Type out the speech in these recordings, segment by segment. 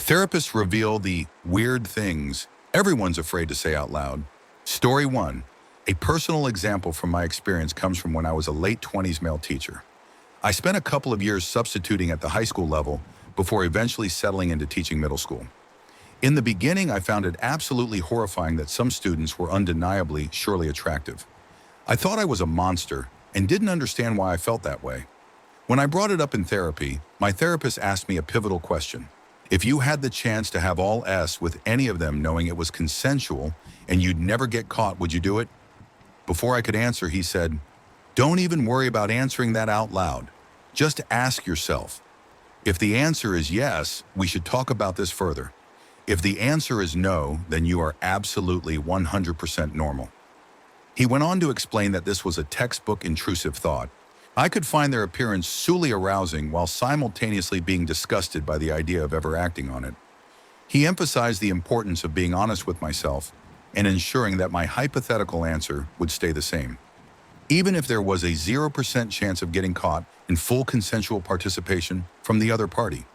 Therapists reveal the weird things everyone's afraid to say out loud. Story 1. A personal example from my experience comes from when I was a late 20s male teacher. I spent a couple of years substituting at the high school level before eventually settling into teaching middle school. In the beginning, I found it absolutely horrifying that some students were undeniably, surely attractive. I thought I was a monster and didn't understand why I felt that way. When I brought it up in therapy, my therapist asked me a pivotal question. If you had the chance to have all S with any of them knowing it was consensual and you'd never get caught, would you do it? Before I could answer, he said, "Don't even worry about answering that out loud. Just ask yourself. If the answer is yes, we should talk about this further. If the answer is no, then you are absolutely 100% normal." He went on to explain that this was a textbook intrusive thought. I could find their appearance solely arousing while simultaneously being disgusted by the idea of ever acting on it. He emphasized the importance of being honest with myself and ensuring that my hypothetical answer would stay the same. Even if there was a 0% chance of getting caught in full consensual participation from the other party.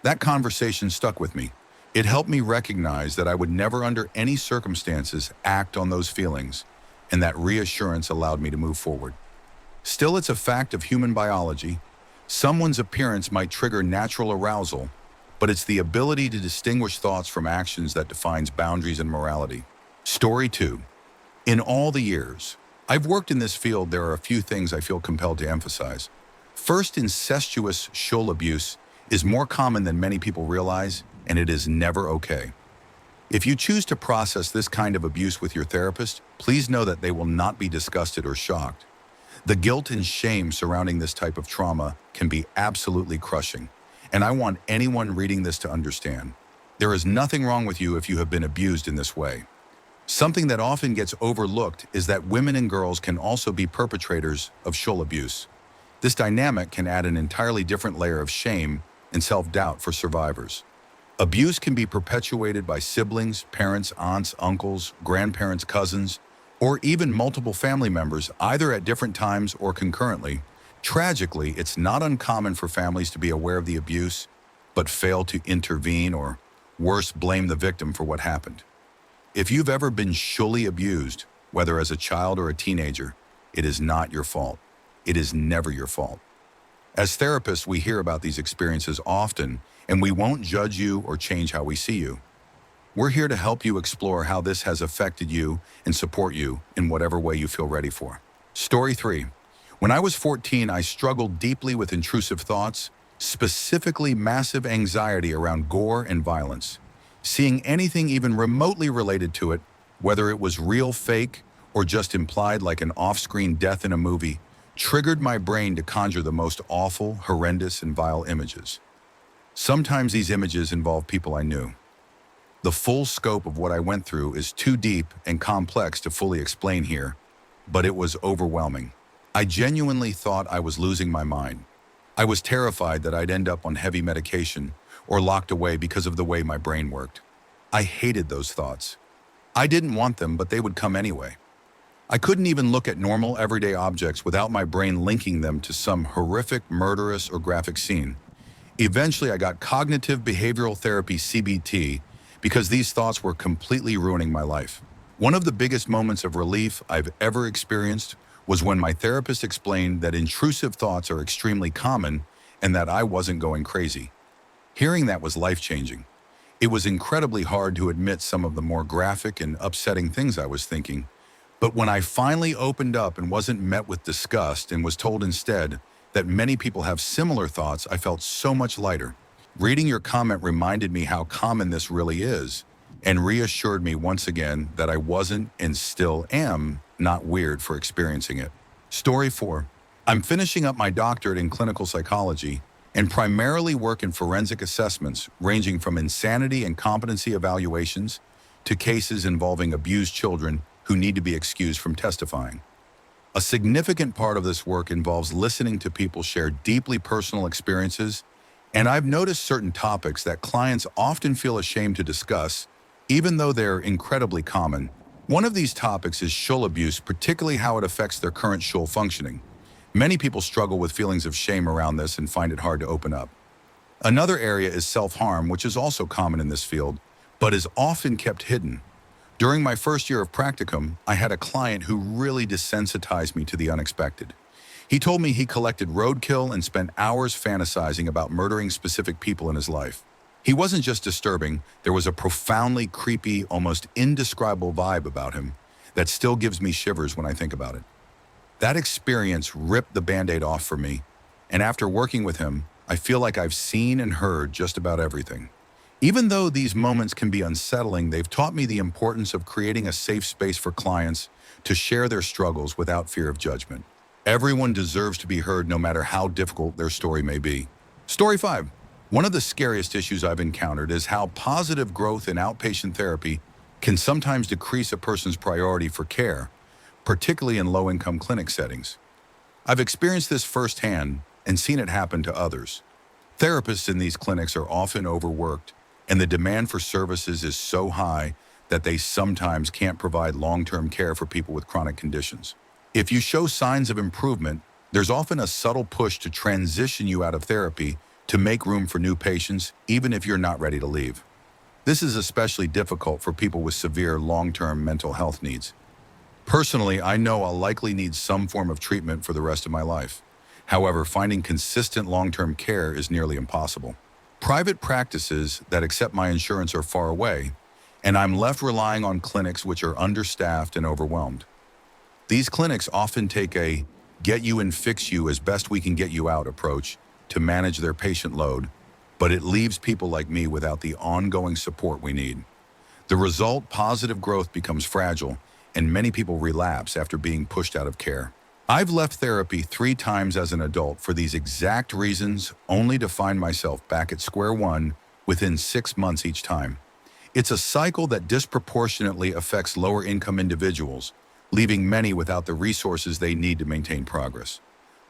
That conversation stuck with me. It helped me recognize that I would never under any circumstances act on those feelings, and that reassurance allowed me to move forward. Still, it's a fact of human biology. Someone's appearance might trigger natural arousal, but it's the ability to distinguish thoughts from actions that defines boundaries and morality. Story 2. In all the years I've worked in this field, there are a few things I feel compelled to emphasize. First, incestuous shoal abuse is more common than many people realize, and it is never okay. If you choose to process this kind of abuse with your therapist, please know that they will not be disgusted or shocked. The guilt and shame surrounding this type of trauma can be absolutely crushing, and I want anyone reading this to understand. There is nothing wrong with you if you have been abused in this way. Something that often gets overlooked is that women and girls can also be perpetrators of shoal abuse. This dynamic can add an entirely different layer of shame and self-doubt for survivors. Abuse can be perpetuated by siblings, parents, aunts, uncles, grandparents, cousins, or even multiple family members, either at different times or concurrently. Tragically, it's not uncommon for families to be aware of the abuse, but fail to intervene or, worse, blame the victim for what happened. If you've ever been shoally abused, whether as a child or a teenager, it is not your fault. It is never your fault. As therapists, we hear about these experiences often, and we won't judge you or change how we see you. We're here to help you explore how this has affected you and support you in whatever way you feel ready for. Story 3. When I was 14, I struggled deeply with intrusive thoughts, specifically massive anxiety around gore and violence. Seeing anything even remotely related to it, whether it was real, fake, or just implied like an off-screen death in a movie, triggered my brain to conjure the most awful, horrendous, and vile images. Sometimes these images involve people I knew. The full scope of what I went through is too deep and complex to fully explain here, but it was overwhelming. I genuinely thought I was losing my mind. I was terrified that I'd end up on heavy medication or locked away because of the way my brain worked. I hated those thoughts. I didn't want them, but they would come anyway. I couldn't even look at normal everyday objects without my brain linking them to some horrific, murderous, or graphic scene. Eventually, I got cognitive behavioral therapy, CBT, because these thoughts were completely ruining my life. One of the biggest moments of relief I've ever experienced was when my therapist explained that intrusive thoughts are extremely common and that I wasn't going crazy. Hearing that was life-changing. It was incredibly hard to admit some of the more graphic and upsetting things I was thinking, but when I finally opened up and wasn't met with disgust and was told instead that many people have similar thoughts, I felt so much lighter. Reading your comment reminded me how common this really is and reassured me once again that I wasn't and still am not weird for experiencing it. Story 4. I'm finishing up my doctorate in clinical psychology and primarily work in forensic assessments ranging from insanity and competency evaluations to cases involving abused children who need to be excused from testifying. A significant part of this work involves listening to people share deeply personal experiences, and I've noticed certain topics that clients often feel ashamed to discuss, even though they're incredibly common. One of these topics is shoal abuse, particularly how it affects their current shoal functioning. Many people struggle with feelings of shame around this and find it hard to open up. Another area is self-harm, which is also common in this field, but is often kept hidden. During my first year of practicum, I had a client who really desensitized me to the unexpected. He told me he collected roadkill and spent hours fantasizing about murdering specific people in his life. He wasn't just disturbing, there was a profoundly creepy, almost indescribable vibe about him that still gives me shivers when I think about it. That experience ripped the Band-Aid off for me, and after working with him, I feel like I've seen and heard just about everything. Even though these moments can be unsettling, they've taught me the importance of creating a safe space for clients to share their struggles without fear of judgment. Everyone deserves to be heard no matter how difficult their story may be. Story 5. One of the scariest issues I've encountered is how positive growth in outpatient therapy can sometimes decrease a person's priority for care, particularly in low-income clinic settings. I've experienced this firsthand and seen it happen to others. Therapists in these clinics are often overworked, and the demand for services is so high that they sometimes can't provide long-term care for people with chronic conditions. If you show signs of improvement, there's often a subtle push to transition you out of therapy to make room for new patients, even if you're not ready to leave. This is especially difficult for people with severe long-term mental health needs. Personally, I know I'll likely need some form of treatment for the rest of my life. However, finding consistent long-term care is nearly impossible. Private practices that accept my insurance are far away, and I'm left relying on clinics which are understaffed and overwhelmed. These clinics often take a get you and fix you as best we can get you out approach to manage their patient load, but it leaves people like me without the ongoing support we need. The result, positive growth becomes fragile, and many people relapse after being pushed out of care. I've left therapy 3 times as an adult for these exact reasons, only to find myself back at square one within 6 months each time. It's a cycle that disproportionately affects lower-income individuals, leaving many without the resources they need to maintain progress.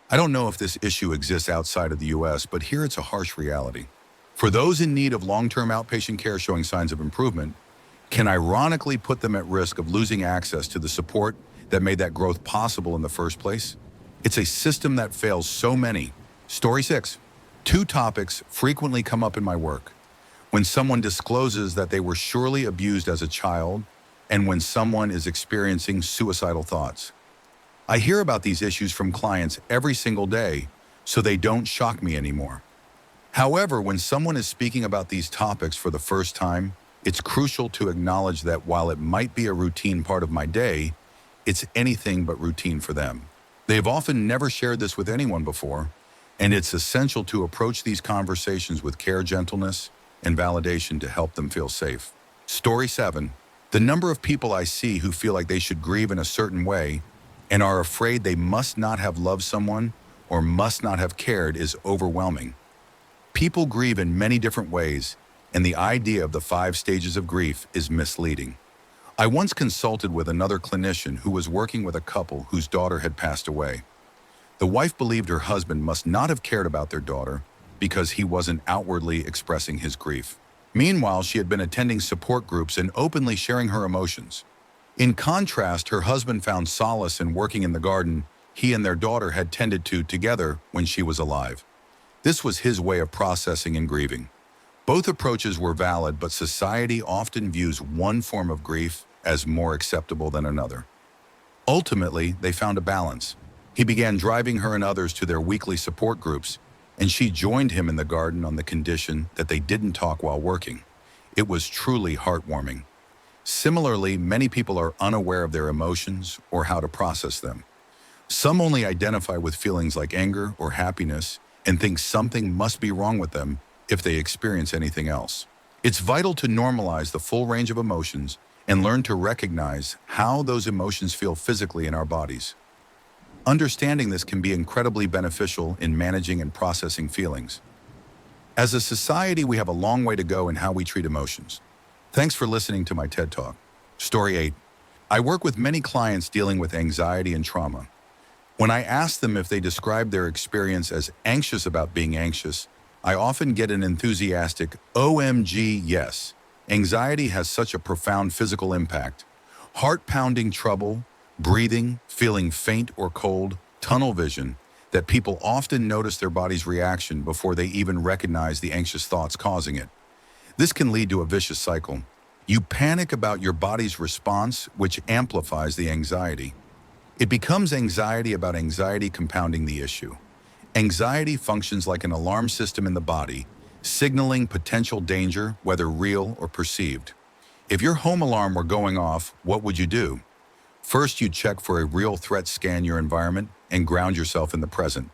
I don't know if this issue exists outside of the US, but here it's a harsh reality. For those in need of long-term outpatient care showing signs of improvement, can ironically put them at risk of losing access to the support that made that growth possible in the first place? It's a system that fails so many. Story 6. 2 topics frequently come up in my work. When someone discloses that they were surely abused as a child, and when someone is experiencing suicidal thoughts. I hear about these issues from clients every single day, so they don't shock me anymore. However, when someone is speaking about these topics for the first time, it's crucial to acknowledge that while it might be a routine part of my day, it's anything but routine for them. They've often never shared this with anyone before, and it's essential to approach these conversations with care, gentleness, and validation to help them feel safe. Story 7. The number of people I see who feel like they should grieve in a certain way and are afraid they must not have loved someone or must not have cared is overwhelming. People grieve in many different ways, and the idea of the 5 stages of grief is misleading. I once consulted with another clinician who was working with a couple whose daughter had passed away. The wife believed her husband must not have cared about their daughter because he wasn't outwardly expressing his grief. Meanwhile, she had been attending support groups and openly sharing her emotions. In contrast, her husband found solace in working in the garden he and their daughter had tended to together when she was alive. This was his way of processing and grieving. Both approaches were valid, but society often views one form of grief as more acceptable than another. Ultimately, they found a balance. He began driving her and others to their weekly support groups, and she joined him in the garden on the condition that they didn't talk while working. It was truly heartwarming. Similarly, many people are unaware of their emotions or how to process them. Some only identify with feelings like anger or happiness and think something must be wrong with them if they experience anything else. It's vital to normalize the full range of emotions and learn to recognize how those emotions feel physically in our bodies. Understanding this can be incredibly beneficial in managing and processing feelings. As a society, we have a long way to go in how we treat emotions. Thanks for listening to my TED Talk. Story 8. I work with many clients dealing with anxiety and trauma. When I ask them if they describe their experience as anxious about being anxious, I often get an enthusiastic, OMG, yes. Anxiety has such a profound physical impact. Heart-pounding trouble, breathing, feeling faint or cold, tunnel vision. that people often notice their body's reaction before they even recognize the anxious thoughts causing it. This can lead to a vicious cycle. You panic about your body's response, which amplifies the anxiety. It becomes anxiety about anxiety compounding the issue. Anxiety functions like an alarm system in the body, signaling potential danger, whether real or perceived. If your home alarm were going off, what would you do? First, you'd check for a real threat, scan your environment, and ground yourself in the present.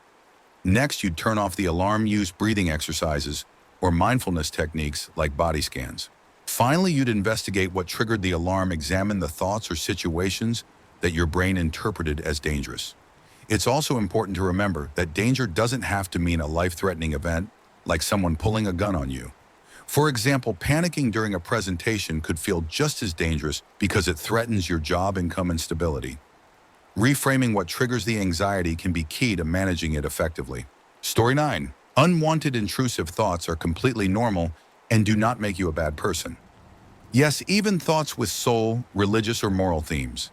Next, you'd turn off the alarm, use breathing exercises or mindfulness techniques like body scans. Finally, you'd investigate what triggered the alarm, examine the thoughts or situations that your brain interpreted as dangerous. It's also important to remember that danger doesn't have to mean a life-threatening event, like someone pulling a gun on you. For example, panicking during a presentation could feel just as dangerous because it threatens your job, income, and stability. Reframing what triggers the anxiety can be key to managing it effectively. Story 9. Unwanted intrusive thoughts are completely normal and do not make you a bad person. Yes, even thoughts with soul, religious, or moral themes.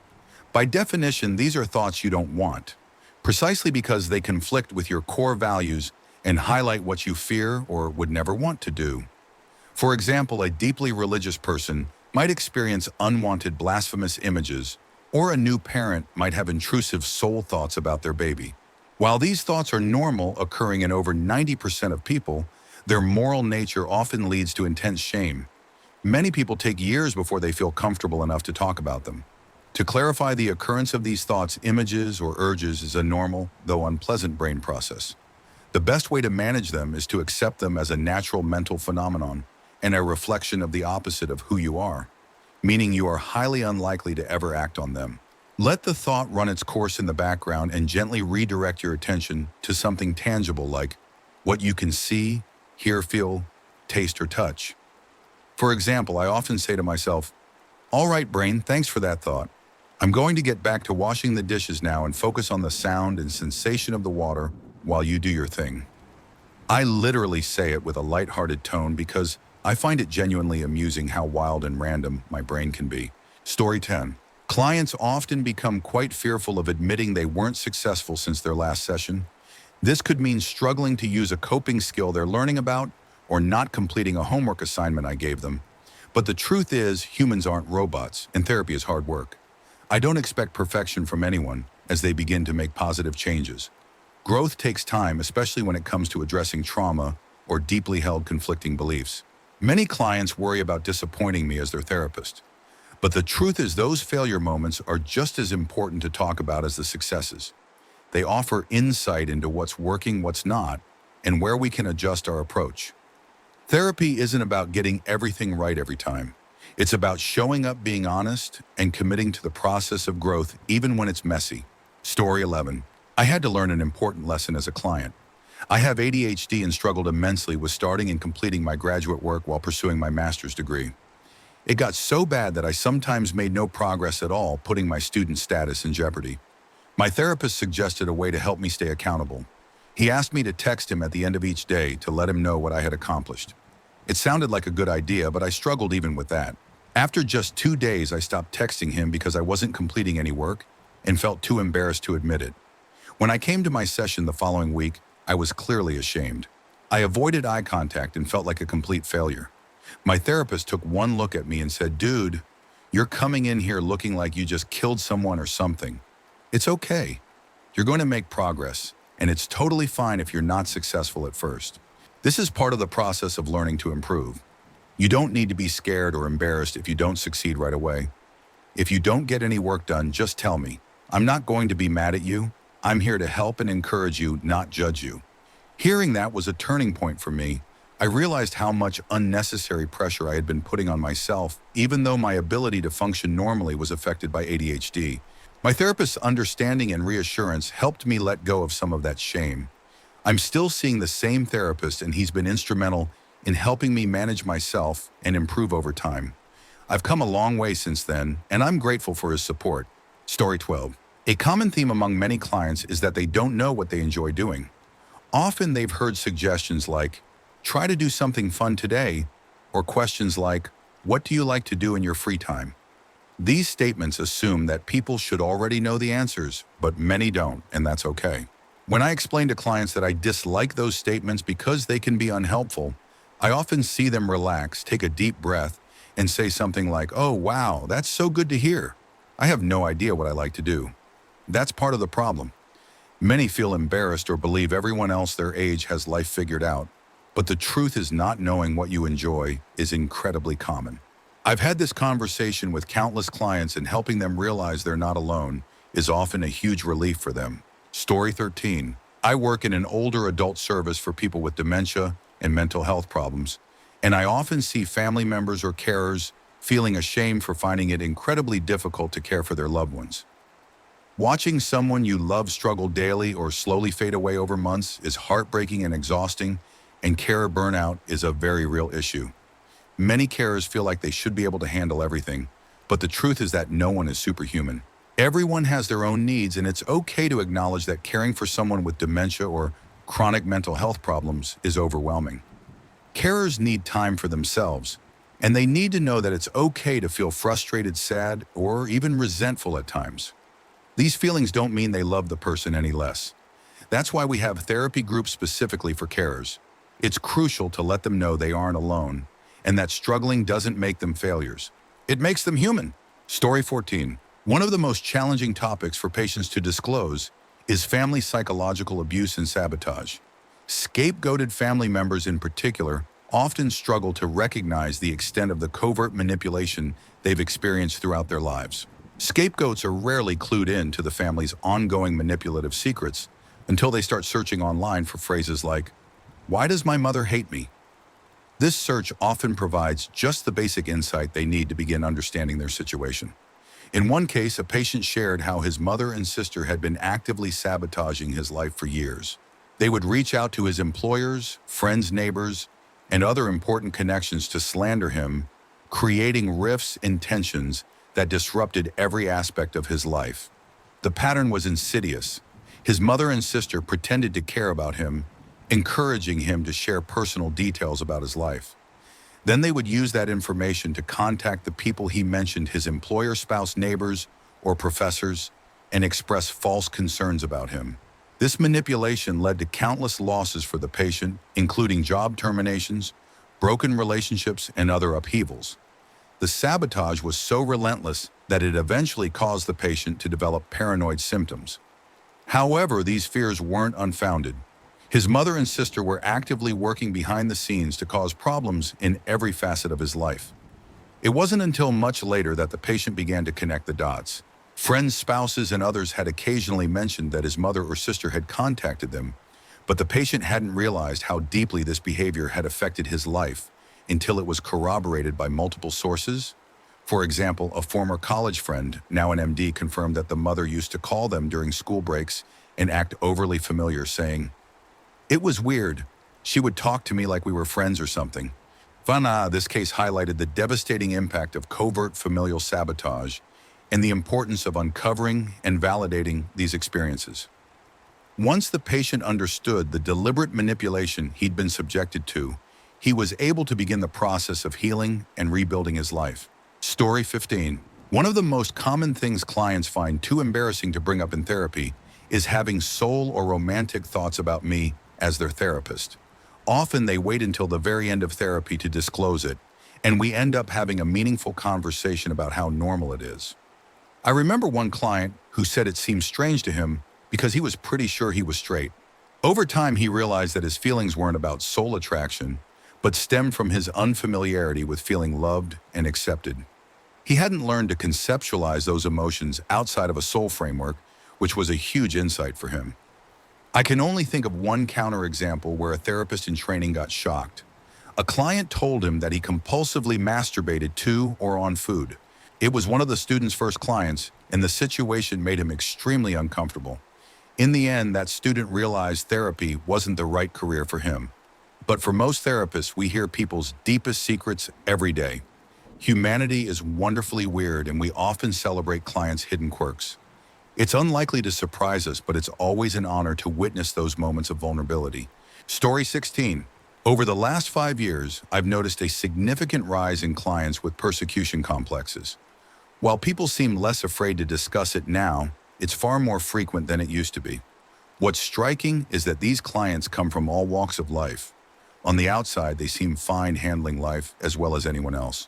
By definition, these are thoughts you don't want, precisely because they conflict with your core values and highlight what you fear or would never want to do. For example, a deeply religious person might experience unwanted blasphemous images, or a new parent might have intrusive soul thoughts about their baby. While these thoughts are normal, occurring in over 90% of people, their moral nature often leads to intense shame. Many people take years before they feel comfortable enough to talk about them. To clarify the occurrence of these thoughts, images, or urges is a normal, though unpleasant brain process. The best way to manage them is to accept them as a natural mental phenomenon and a reflection of the opposite of who you are, meaning you are highly unlikely to ever act on them. Let the thought run its course in the background and gently redirect your attention to something tangible like what you can see, hear, feel, taste, or touch. For example, I often say to myself, "All right, brain, thanks for that thought. I'm going to get back to washing the dishes now and focus on the sound and sensation of the water while you do your thing." I literally say it with a lighthearted tone because I find it genuinely amusing how wild and random my brain can be. Story 10. Clients often become quite fearful of admitting they weren't successful since their last session. This could mean struggling to use a coping skill they're learning about or not completing a homework assignment I gave them. But the truth is, humans aren't robots, and therapy is hard work. I don't expect perfection from anyone as they begin to make positive changes. Growth takes time, especially when it comes to addressing trauma or deeply held conflicting beliefs. Many clients worry about disappointing me as their therapist. But the truth is, those failure moments are just as important to talk about as the successes. They offer insight into what's working, what's not, and where we can adjust our approach. Therapy isn't about getting everything right every time. It's about showing up, being honest, and committing to the process of growth even when it's messy. Story 11. I had to learn an important lesson as a client. I have ADHD and struggled immensely with starting and completing my graduate work while pursuing my master's degree. It got so bad that I sometimes made no progress at all, putting my student status in jeopardy. My therapist suggested a way to help me stay accountable. He asked me to text him at the end of each day to let him know what I had accomplished. It sounded like a good idea, but I struggled even with that. After just 2 days, I stopped texting him because I wasn't completing any work and felt too embarrassed to admit it. When I came to my session the following week, I was clearly ashamed. I avoided eye contact and felt like a complete failure. My therapist took one look at me and said, "Dude, you're coming in here looking like you just killed someone or something. It's okay. You're going to make progress, and it's totally fine if you're not successful at first. This is part of the process of learning to improve. You don't need to be scared or embarrassed if you don't succeed right away. If you don't get any work done, just tell me. I'm not going to be mad at you. I'm here to help and encourage you, not judge you." Hearing that was a turning point for me. I realized how much unnecessary pressure I had been putting on myself, even though my ability to function normally was affected by ADHD. My therapist's understanding and reassurance helped me let go of some of that shame. I'm still seeing the same therapist, and he's been instrumental in helping me manage myself and improve over time. I've come a long way since then, and I'm grateful for his support. Story 12. A common theme among many clients is that they don't know what they enjoy doing. Often they've heard suggestions like, "Try to do something fun today," or questions like, "What do you like to do in your free time?" These statements assume that people should already know the answers, but many don't, and that's okay. When I explain to clients that I dislike those statements because they can be unhelpful, I often see them relax, take a deep breath, and say something like, "Oh, wow, that's so good to hear. I have no idea what I like to do." That's part of the problem. Many feel embarrassed or believe everyone else their age has life figured out, but the truth is not knowing what you enjoy is incredibly common. I've had this conversation with countless clients, and helping them realize they're not alone is often a huge relief for them. Story 13. I work in an older adult service for people with dementia and mental health problems, and I often see family members or carers feeling ashamed for finding it incredibly difficult to care for their loved ones. Watching someone you love struggle daily or slowly fade away over months is heartbreaking and exhausting, and carer burnout is a very real issue. Many carers feel like they should be able to handle everything, but the truth is that no one is superhuman. Everyone has their own needs, and it's okay to acknowledge that caring for someone with dementia or chronic mental health problems is overwhelming. Carers need time for themselves, and they need to know that it's okay to feel frustrated, sad, or even resentful at times. These feelings don't mean they love the person any less. That's why we have therapy groups specifically for carers. It's crucial to let them know they aren't alone, and that struggling doesn't make them failures. It makes them human. Story 14. One of the most challenging topics for patients to disclose is family psychological abuse and sabotage. Scapegoated family members in particular often struggle to recognize the extent of the covert manipulation they've experienced throughout their lives. Scapegoats are rarely clued in to the family's ongoing manipulative secrets until they start searching online for phrases like, "Why does my mother hate me?" This search often provides just the basic insight they need to begin understanding their situation. In one case, a patient shared how his mother and sister had been actively sabotaging his life for years. They would reach out to his employers, friends, neighbors, and other important connections to slander him, creating rifts and tensions that disrupted every aspect of his life. The pattern was insidious. His mother and sister pretended to care about him, encouraging him to share personal details about his life. Then they would use that information to contact the people he mentioned, his employer, spouse, neighbors, or professors, and express false concerns about him. This manipulation led to countless losses for the patient, including job terminations, broken relationships, and other upheavals. The sabotage was so relentless that it eventually caused the patient to develop paranoid symptoms. However, these fears weren't unfounded. His mother and sister were actively working behind the scenes to cause problems in every facet of his life. It wasn't until much later that the patient began to connect the dots. Friends, spouses, and others had occasionally mentioned that his mother or sister had contacted them, but the patient hadn't realized how deeply this behavior had affected his life until it was corroborated by multiple sources. For example, a former college friend, now an MD, confirmed that the mother used to call them during school breaks and act overly familiar, saying, "It was weird. She would talk to me like we were friends or something." This case highlighted the devastating impact of covert familial sabotage and the importance of uncovering and validating these experiences. Once the patient understood the deliberate manipulation he'd been subjected to, he was able to begin the process of healing and rebuilding his life. Story 15. One of the most common things clients find too embarrassing to bring up in therapy is having soul or romantic thoughts about me as their therapist. Often they wait until the very end of therapy to disclose it, and we end up having a meaningful conversation about how normal it is. I remember one client who said it seemed strange to him because he was pretty sure he was straight. Over time, he realized that his feelings weren't about soul attraction, but stemmed from his unfamiliarity with feeling loved and accepted. He hadn't learned to conceptualize those emotions outside of a soul framework, which was a huge insight for him. I can only think of one counterexample where a therapist in training got shocked. A client told him that he compulsively masturbated to or on food. It was one of the student's first clients, and the situation made him extremely uncomfortable. In the end, that student realized therapy wasn't the right career for him. But for most therapists, we hear people's deepest secrets every day. Humanity is wonderfully weird, and we often celebrate clients' hidden quirks. It's unlikely to surprise us, but it's always an honor to witness those moments of vulnerability. Story 16. Over the last 5 years, I've noticed a significant rise in clients with persecution complexes. While people seem less afraid to discuss it now, it's far more frequent than it used to be. What's striking is that these clients come from all walks of life. On the outside, they seem fine handling life as well as anyone else.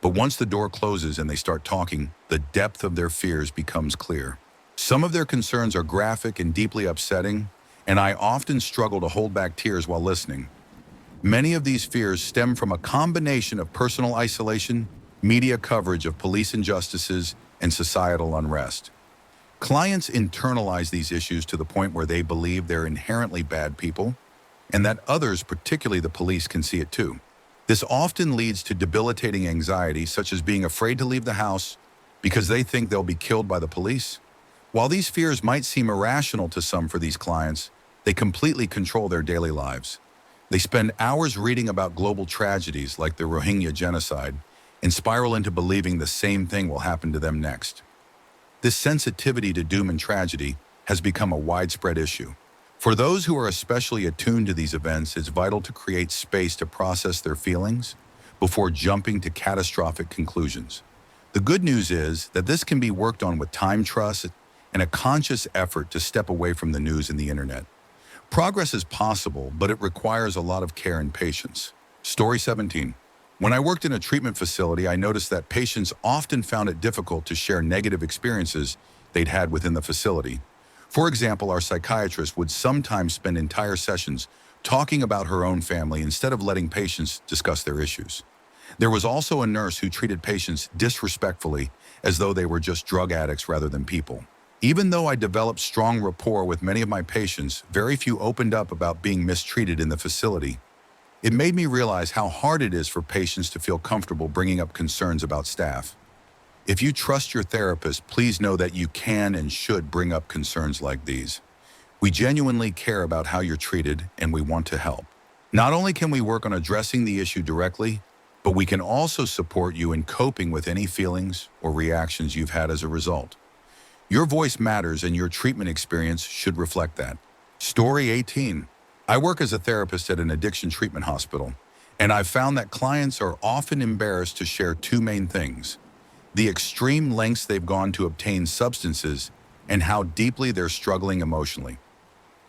But once the door closes and they start talking, the depth of their fears becomes clear. Some of their concerns are graphic and deeply upsetting, and I often struggle to hold back tears while listening. Many of these fears stem from a combination of personal isolation, media coverage of police injustices, and societal unrest. Clients internalize these issues to the point where they believe they're inherently bad people, and that others, particularly the police, can see it too. This often leads to debilitating anxiety, such as being afraid to leave the house because they think they'll be killed by the police. While these fears might seem irrational to some for these clients, they completely control their daily lives. They spend hours reading about global tragedies like the Rohingya genocide and spiral into believing the same thing will happen to them next. This sensitivity to doom and tragedy has become a widespread issue. For those who are especially attuned to these events, it's vital to create space to process their feelings before jumping to catastrophic conclusions. The good news is that this can be worked on with time, trust, and a conscious effort to step away from the news and the internet. Progress is possible, but it requires a lot of care and patience. Story 17. When I worked in a treatment facility, I noticed that patients often found it difficult to share negative experiences they'd had within the facility. For example, our psychiatrist would sometimes spend entire sessions talking about her own family instead of letting patients discuss their issues. There was also a nurse who treated patients disrespectfully, as though they were just drug addicts rather than people. Even though I developed strong rapport with many of my patients, very few opened up about being mistreated in the facility. It made me realize how hard it is for patients to feel comfortable bringing up concerns about staff. If you trust your therapist, please know that you can and should bring up concerns like these. We genuinely care about how you're treated, and we want to help. Not only can we work on addressing the issue directly, but we can also support you in coping with any feelings or reactions you've had as a result. Your voice matters, and your treatment experience should reflect that. Story 18. I work as a therapist at an addiction treatment hospital, and I've found that clients are often embarrassed to share two main things: the extreme lengths they've gone to obtain substances and how deeply they're struggling emotionally.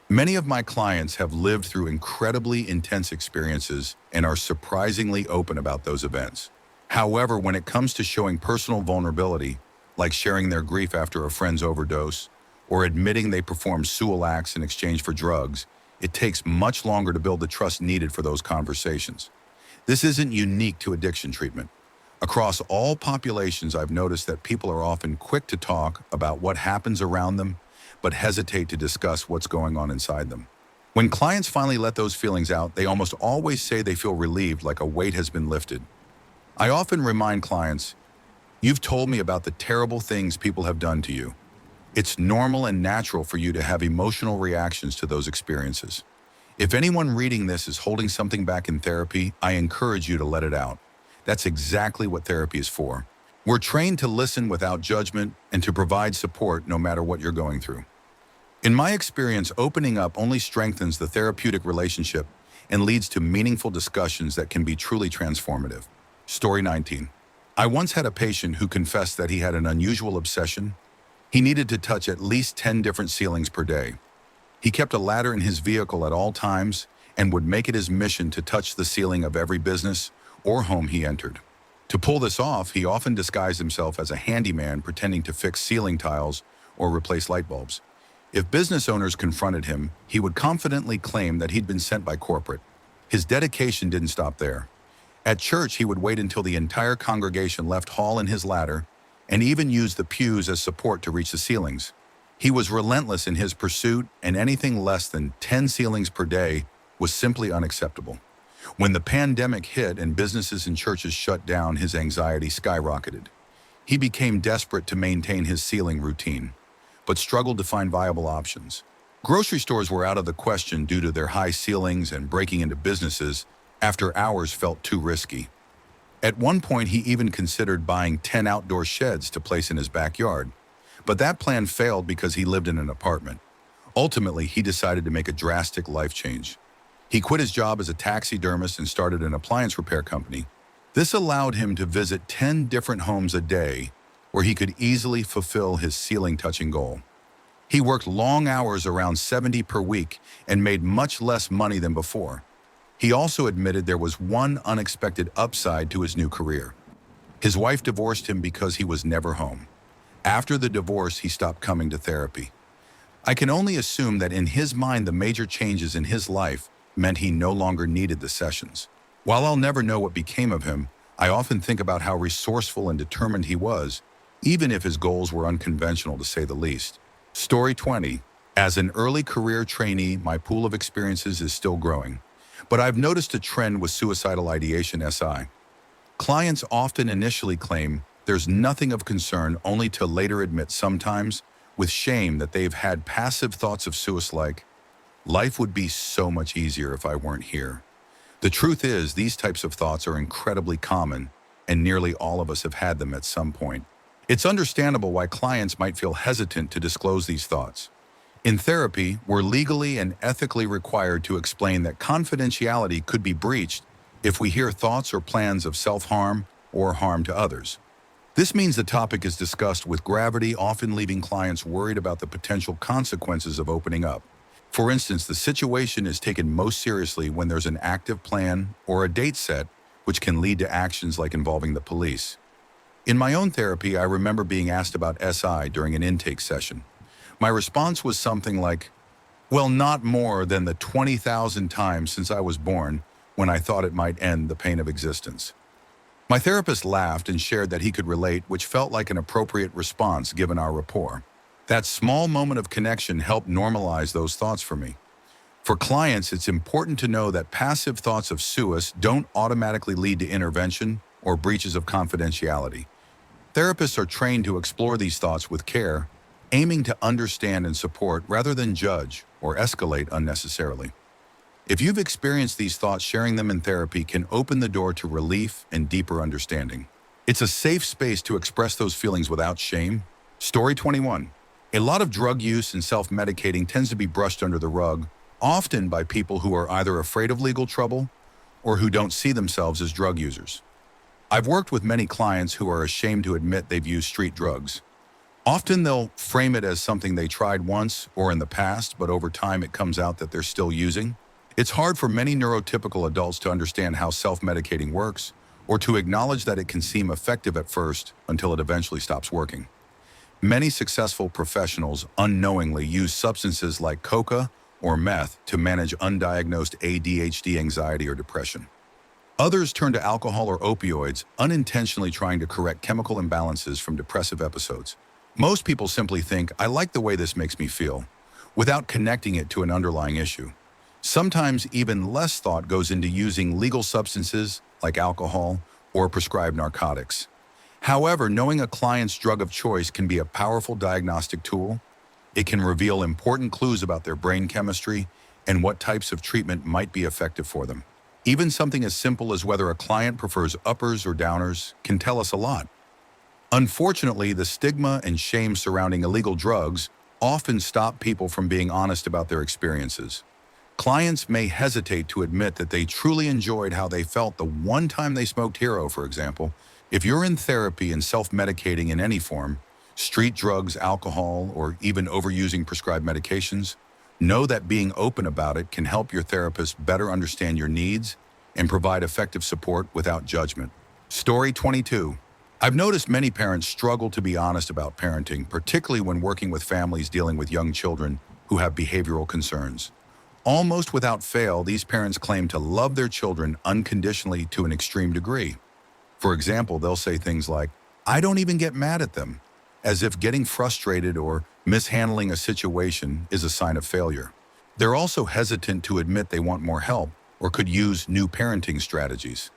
Many of my clients have lived through incredibly intense experiences and are surprisingly open about those events. However, when it comes to showing personal vulnerability, like sharing their grief after a friend's overdose or admitting they performed suicidal acts in exchange for drugs, it takes much longer to build the trust needed for those conversations. This isn't unique to addiction treatment. Across all populations, I've noticed that people are often quick to talk about what happens around them, but hesitate to discuss what's going on inside them. When clients finally let those feelings out, they almost always say they feel relieved, like a weight has been lifted. I often remind clients, you've told me about the terrible things people have done to you. It's normal and natural for you to have emotional reactions to those experiences. If anyone reading this is holding something back in therapy, I encourage you to let it out. That's exactly what therapy is for. We're trained to listen without judgment and to provide support no matter what you're going through. In my experience, opening up only strengthens the therapeutic relationship and leads to meaningful discussions that can be truly transformative. Story 19. I once had a patient who confessed that he had an unusual obsession. He needed to touch at least 10 different ceilings per day. He kept a ladder in his vehicle at all times and would make it his mission to touch the ceiling of every business or home he entered. To pull this off, he often disguised himself as a handyman, pretending to fix ceiling tiles or replace light bulbs. If business owners confronted him, he would confidently claim that he'd been sent by corporate. His dedication didn't stop there. At church, he would wait until the entire congregation left hall in his ladder and even use the pews as support to reach the ceilings. He was relentless in his pursuit, and anything less than 10 ceilings per day was simply unacceptable. When the pandemic hit and businesses and churches shut down, his anxiety skyrocketed. He became desperate to maintain his ceiling routine, but struggled to find viable options. Grocery stores were out of the question due to their high ceilings, and breaking into businesses after hours felt too risky. At one point, he even considered buying 10 outdoor sheds to place in his backyard, but that plan failed because he lived in an apartment. Ultimately, he decided to make a drastic life change. He quit his job as a taxidermist and started an appliance repair company. This allowed him to visit 10 different homes a day, where he could easily fulfill his ceiling-touching goal. He worked long hours, around 70 per week, and made much less money than before. He also admitted there was one unexpected upside to his new career. His wife divorced him because he was never home. After the divorce, he stopped coming to therapy. I can only assume that in his mind, the major changes in his life meant he no longer needed the sessions. While I'll never know what became of him, I often think about how resourceful and determined he was, even if his goals were unconventional to say the least. Story 20. As an early career trainee, my pool of experiences is still growing. But I've noticed a trend with suicidal ideation SI. Clients often initially claim there's nothing of concern, only to later admit, sometimes with shame, that they've had passive thoughts of suicide, like, life would be so much easier if I weren't here. The truth is, these types of thoughts are incredibly common, and nearly all of us have had them at some point. It's understandable why clients might feel hesitant to disclose these thoughts. In therapy, we're legally and ethically required to explain that confidentiality could be breached if we hear thoughts or plans of self-harm or harm to others. This means the topic is discussed with gravity, often leaving clients worried about the potential consequences of opening up. For instance, the situation is taken most seriously when there's an active plan or a date set, which can lead to actions like involving the police. In my own therapy, I remember being asked about SI during an intake session. My response was something like, well, not more than the 20,000 times since I was born when I thought it might end the pain of existence. My therapist laughed and shared that he could relate, which felt like an appropriate response given our rapport. That small moment of connection helped normalize those thoughts for me. For clients, it's important to know that passive thoughts of suicide don't automatically lead to intervention or breaches of confidentiality. Therapists are trained to explore these thoughts with care, aiming to understand and support rather than judge or escalate unnecessarily. If you've experienced these thoughts, sharing them in therapy can open the door to relief and deeper understanding. It's a safe space to express those feelings without shame. Story 21. A lot of drug use and self-medicating tends to be brushed under the rug, often by people who are either afraid of legal trouble or who don't see themselves as drug users. I've worked with many clients who are ashamed to admit they've used street drugs. Often they'll frame it as something they tried once or in the past, but over time it comes out that they're still using. It's hard for many neurotypical adults to understand how self-medicating works, or to acknowledge that it can seem effective at first until it eventually stops working. Many successful professionals unknowingly use substances like coca or meth to manage undiagnosed ADHD, anxiety, or depression. Others turn to alcohol or opioids, unintentionally trying to correct chemical imbalances from depressive episodes. Most people simply think, I like the way this makes me feel, without connecting it to an underlying issue. Sometimes even less thought goes into using legal substances like alcohol or prescribed narcotics. However, knowing a client's drug of choice can be a powerful diagnostic tool. It can reveal important clues about their brain chemistry and what types of treatment might be effective for them. Even something as simple as whether a client prefers uppers or downers can tell us a lot. Unfortunately, the stigma and shame surrounding illegal drugs often stop people from being honest about their experiences. Clients may hesitate to admit that they truly enjoyed how they felt the one time they smoked Hero, for example. If you're in therapy and self-medicating in any form, street drugs, alcohol, or even overusing prescribed medications, know that being open about it can help your therapist better understand your needs and provide effective support without judgment. Story 22. I've noticed many parents struggle to be honest about parenting, particularly when working with families dealing with young children who have behavioral concerns. Almost without fail, these parents claim to love their children unconditionally to an extreme degree. For example, they'll say things like, I don't even get mad at them, as if getting frustrated or mishandling a situation is a sign of failure. They're also hesitant to admit they want more help or could use new parenting strategies.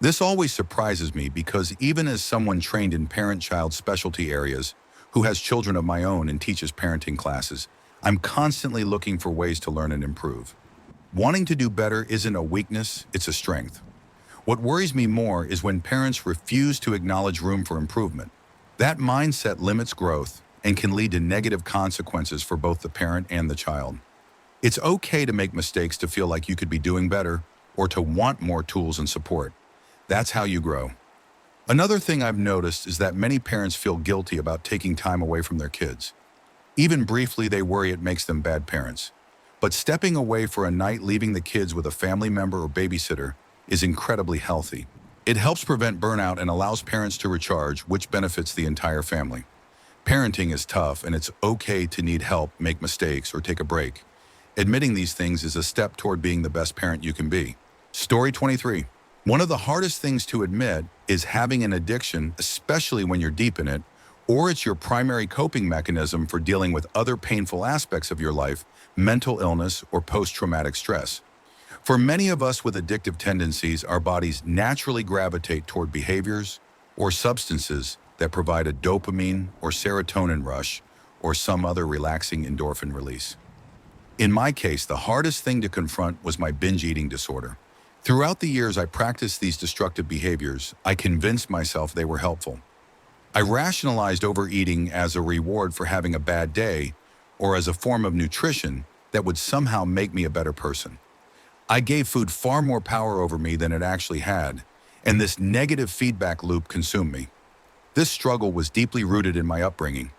This always surprises me because even as someone trained in parent-child specialty areas who has children of my own and teaches parenting classes, I'm constantly looking for ways to learn and improve. Wanting to do better isn't a weakness, it's a strength. What worries me more is when parents refuse to acknowledge room for improvement. That mindset limits growth and can lead to negative consequences for both the parent and the child. It's okay to make mistakes, to feel like you could be doing better, or to want more tools and support. That's how you grow. Another thing I've noticed is that many parents feel guilty about taking time away from their kids. Even briefly, they worry it makes them bad parents. But stepping away for a night, leaving the kids with a family member or babysitter, is incredibly healthy. It helps prevent burnout and allows parents to recharge, which benefits the entire family. Parenting is tough, and it's okay to need help, make mistakes, or take a break. Admitting these things is a step toward being the best parent you can be. Story 23. One of the hardest things to admit is having an addiction, especially when you're deep in it, or it's your primary coping mechanism for dealing with other painful aspects of your life, mental illness, or post-traumatic stress. For many of us with addictive tendencies, our bodies naturally gravitate toward behaviors or substances that provide a dopamine or serotonin rush or some other relaxing endorphin release. In my case, the hardest thing to confront was my binge eating disorder. Throughout the years I practiced these destructive behaviors, I convinced myself they were helpful. I rationalized overeating as a reward for having a bad day or as a form of nutrition that would somehow make me a better person. I gave food far more power over me than it actually had, and this negative feedback loop consumed me. This struggle was deeply rooted in my upbringing.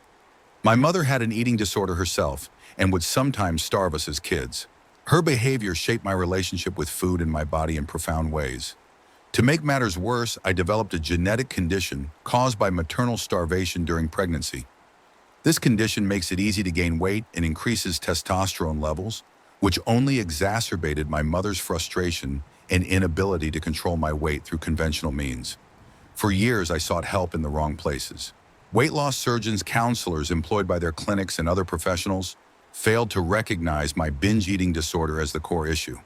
My mother had an eating disorder herself and would sometimes starve us as kids. Her behavior shaped my relationship with food and my body in profound ways. To make matters worse, I developed a genetic condition caused by maternal starvation during pregnancy. This condition makes it easy to gain weight and increases testosterone levels, which only exacerbated my mother's frustration and inability to control my weight through conventional means. For years, I sought help in the wrong places. Weight loss surgeons, counselors employed by their clinics, and other professionals failed to recognize my binge eating disorder as the core issue.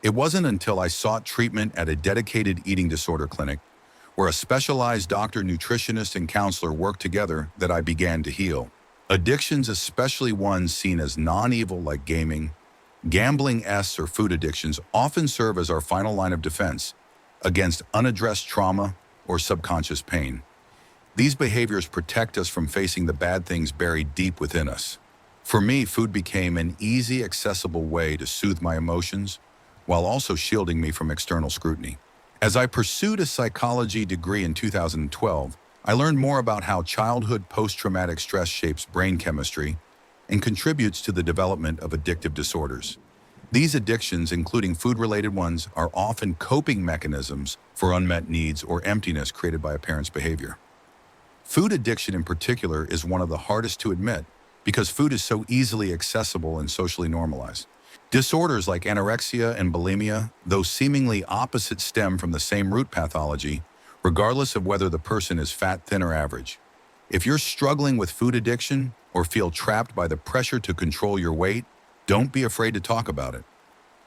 It wasn't until I sought treatment at a dedicated eating disorder clinic, where a specialized doctor, nutritionist, and counselor worked together, that I began to heal. Addictions, especially ones seen as non-evil like gaming, gambling, or food addictions, often serve as our final line of defense against unaddressed trauma or subconscious pain. These behaviors protect us from facing the bad things buried deep within us. For me, food became an easy, accessible way to soothe my emotions while also shielding me from external scrutiny. As I pursued a psychology degree in 2012, I learned more about how childhood post-traumatic stress shapes brain chemistry and contributes to the development of addictive disorders. These addictions, including food-related ones, are often coping mechanisms for unmet needs or emptiness created by a parent's behavior. Food addiction in particular is one of the hardest to admit because food is so easily accessible and socially normalized. Disorders like anorexia and bulimia, though seemingly opposite, stem from the same root pathology, regardless of whether the person is fat, thin, or average. If you're struggling with food addiction or feel trapped by the pressure to control your weight, don't be afraid to talk about it.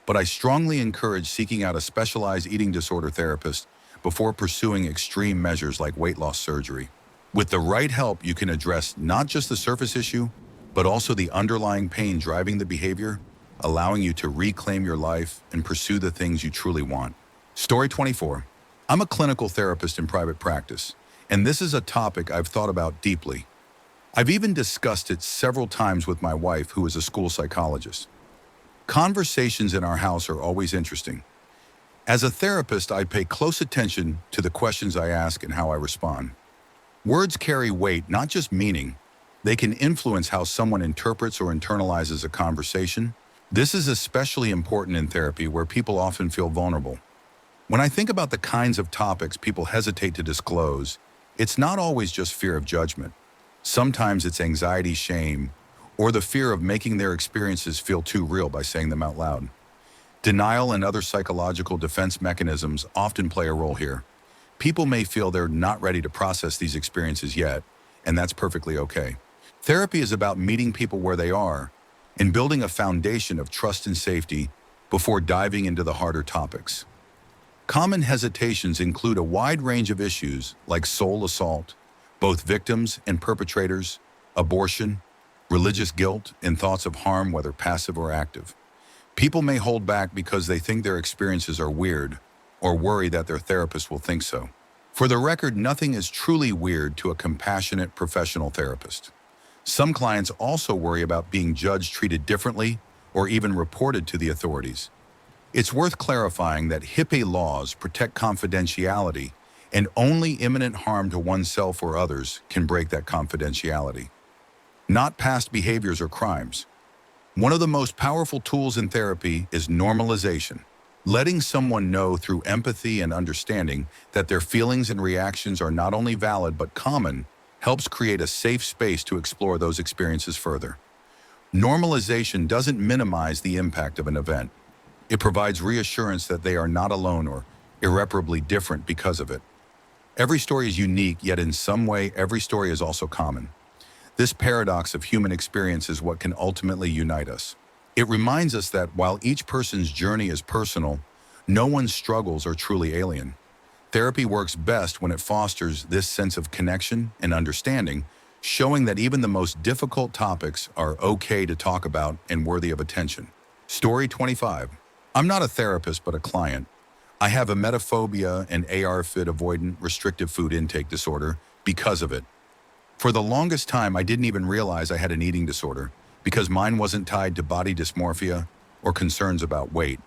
But I strongly encourage seeking out a specialized eating disorder therapist before pursuing extreme measures like weight loss surgery. With the right help, you can address not just the surface issue, but also the underlying pain driving the behavior, allowing you to reclaim your life and pursue the things you truly want. Story 24. I'm a clinical therapist in private practice, and this is a topic I've thought about deeply. I've even discussed it several times with my wife, who is a school psychologist. Conversations in our house are always interesting. As a therapist, I pay close attention to the questions I ask and how I respond. Words carry weight, not just meaning. They can influence how someone interprets or internalizes a conversation. This is especially important in therapy, where people often feel vulnerable. When I think about the kinds of topics people hesitate to disclose, it's not always just fear of judgment. Sometimes it's anxiety, shame, or the fear of making their experiences feel too real by saying them out loud. Denial and other psychological defense mechanisms often play a role here. People may feel they're not ready to process these experiences yet, and that's perfectly okay. Therapy is about meeting people where they are and building a foundation of trust and safety before diving into the harder topics. Common hesitations include a wide range of issues like soul assault, both victims and perpetrators, abortion, religious guilt, and thoughts of harm, whether passive or active. People may hold back because they think their experiences are weird or worry that their therapist will think so. For the record, nothing is truly weird to a compassionate professional therapist. Some clients also worry about being judged, treated differently, or even reported to the authorities. It's worth clarifying that HIPAA laws protect confidentiality, and only imminent harm to oneself or others can break that confidentiality. not past behaviors or crimes. One of the most powerful tools in therapy is normalization. Letting someone know through empathy and understanding that their feelings and reactions are not only valid but common helps create a safe space to explore those experiences further. Normalization doesn't minimize the impact of an event. It provides reassurance that they are not alone or irreparably different because of it. Every story is unique, yet in some way, every story is also common. This paradox of human experience is what can ultimately unite us. It reminds us that while each person's journey is personal, no one's struggles are truly alien. Therapy works best when it fosters this sense of connection and understanding, showing that even the most difficult topics are okay to talk about and worthy of attention. Story 25. I'm not a therapist, but a client. I have emetophobia and ARFID avoidant restrictive food intake disorder because of it. For the longest time, I didn't even realize I had an eating disorder because mine wasn't tied to body dysmorphia or concerns about weight.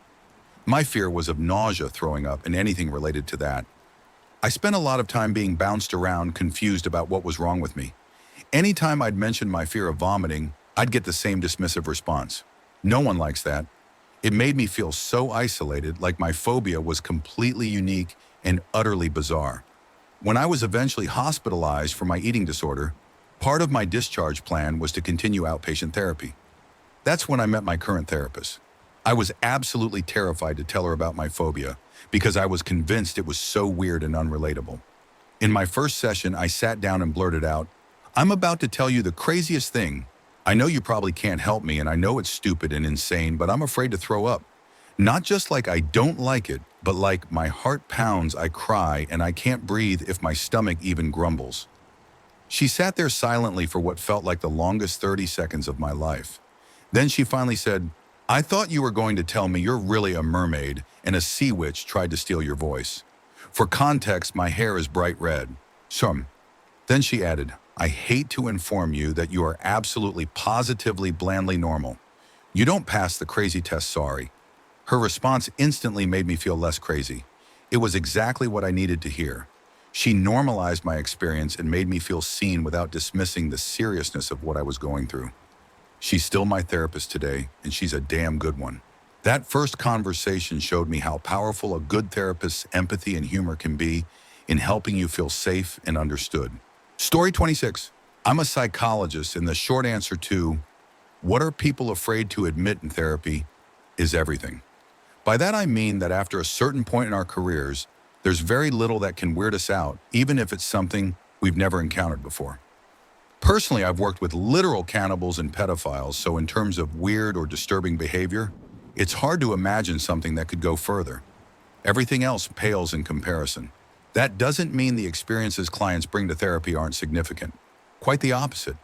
My fear was of nausea, throwing up, and anything related to that. I spent a lot of time being bounced around, confused about what was wrong with me. Anytime I'd mention my fear of vomiting, I'd get the same dismissive response. No one likes that. It made me feel so isolated, like my phobia was completely unique and utterly bizarre. When I was eventually hospitalized for my eating disorder, part of my discharge plan was to continue outpatient therapy. That's when I met my current therapist. I was absolutely terrified to tell her about my phobia because I was convinced it was so weird and unrelatable. In my first session, I sat down and blurted out, "I'm about to tell you the craziest thing. I know you probably can't help me, and I know it's stupid and insane, but I'm afraid to throw up. Not just like I don't like it, but like my heart pounds, I cry, and I can't breathe if my stomach even grumbles." She sat there silently for what felt like the longest 30 seconds of my life. Then she finally said, "I thought you were going to tell me you're really a mermaid and a sea witch tried to steal your voice. For context, my hair is bright red." Then she added, "I hate to inform you that you are absolutely positively blandly normal. You don't pass the crazy test, sorry." Her response instantly made me feel less crazy. It was exactly what I needed to hear. She normalized my experience and made me feel seen without dismissing the seriousness of what I was going through. She's still my therapist today, and she's a damn good one. That first conversation showed me how powerful a good therapist's empathy and humor can be in helping you feel safe and understood. Story 26. I'm a psychologist, and the short answer to what are people afraid to admit in therapy is everything. By that I mean that after a certain point in our careers, there's very little that can weird us out, even if it's something we've never encountered before. Personally, I've worked with literal cannibals and pedophiles, so in terms of weird or disturbing behavior, it's hard to imagine something that could go further. Everything else pales in comparison. That doesn't mean the experiences clients bring to therapy aren't significant. Quite the opposite.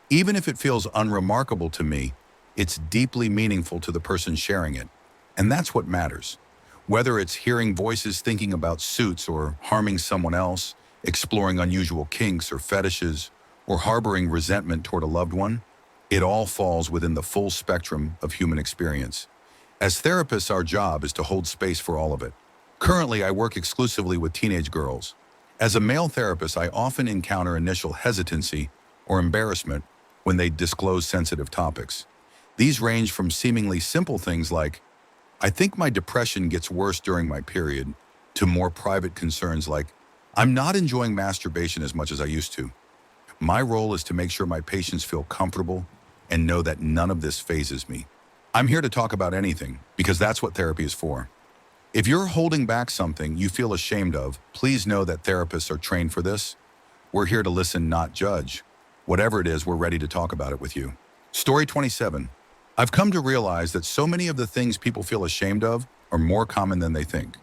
Even if it feels unremarkable to me, it's deeply meaningful to the person sharing it. And that's what matters. Whether it's hearing voices thinking about suits or harming someone else, exploring unusual kinks or fetishes, or harboring resentment toward a loved one, it all falls within the full spectrum of human experience. As therapists, our job is to hold space for all of it. Currently, I work exclusively with teenage girls. As a male therapist, I often encounter initial hesitancy or embarrassment when they disclose sensitive topics. These range from seemingly simple things like, "I think my depression gets worse during my period," to more private concerns like, "I'm not enjoying masturbation as much as I used to." My role is to make sure my patients feel comfortable and know that none of this phases me. I'm here to talk about anything because that's what therapy is for. If you're holding back something you feel ashamed of, please know that therapists are trained for this. We're here to listen, not judge. Whatever it is, we're ready to talk about it with you. Story 27. I've come to realize that so many of the things people feel ashamed of are more common than they think.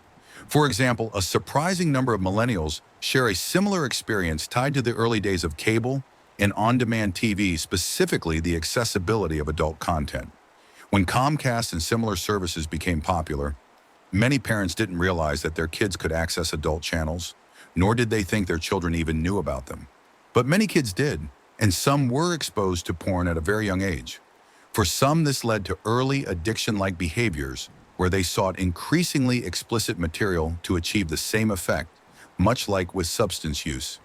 For example, a surprising number of millennials share a similar experience tied to the early days of cable and on-demand TV, specifically the accessibility of adult content. When Comcast and similar services became popular, many parents didn't realize that their kids could access adult channels, nor did they think their children even knew about them. But many kids did, and some were exposed to porn at a very young age. For some, this led to early addiction-like behaviors where they sought increasingly explicit material to achieve the same effect, much like with substance use.